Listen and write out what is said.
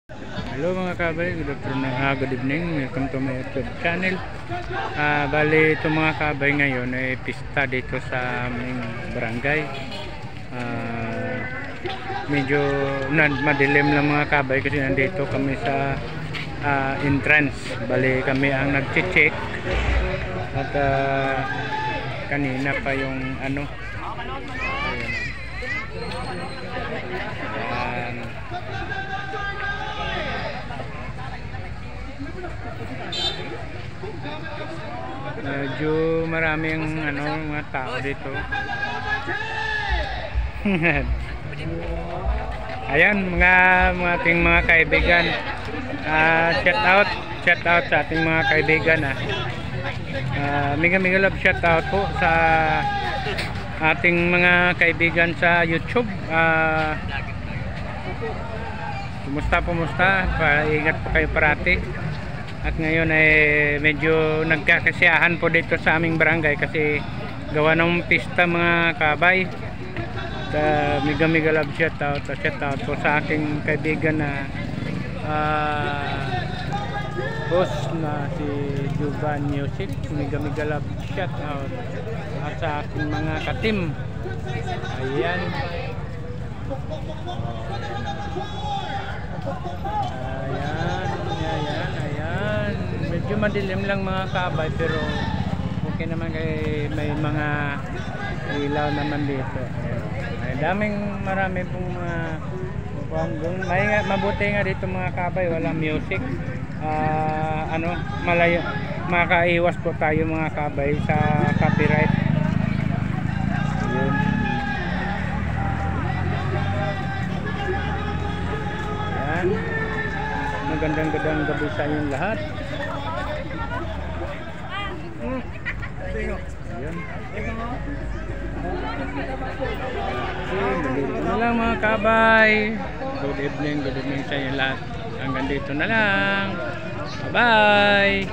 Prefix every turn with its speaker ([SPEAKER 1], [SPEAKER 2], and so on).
[SPEAKER 1] Hello mga kabay, good afternoon, good evening, welcome to my YouTube channel. Bali itong mga kabay ngayon ay pista dito sa aming barangay. Medyo madilim lang mga kabay kasi nandito kami sa entrance. Bali kami ang nag-check at kanina pa yung ano. Ayan. Medyo maraming mga tao dito. Ayan mga ating mga kaibigan. Shout out sa ating mga kaibigan. Mega love shout out po sa ating mga kaibigan sa YouTube. Kumusta? Ingat po kayo parati. At ngayon ay medyo nagkakasiyahan po dito sa aming barangay kasi gawa ng pista mga kabay. Mega love shout out po sa aking kaibigan na boss na si Juban Music. Mega love shout out at sa aking mga katim. Ayan. Medyo madilim lang mga kabay pero okay naman kay may mga ilaw naman dito. Ay marami pong mabuti nga dito mga kabay, walang music. Malayo, makaiwas po tayo mga kabay sa copyright. Ayun. Ayan. Magandang gabi sa inyong lahat. Ayan. Dito na lang mga kabay. Good evening sa inyo lahat. Hanggang dito na lang. Bye bye.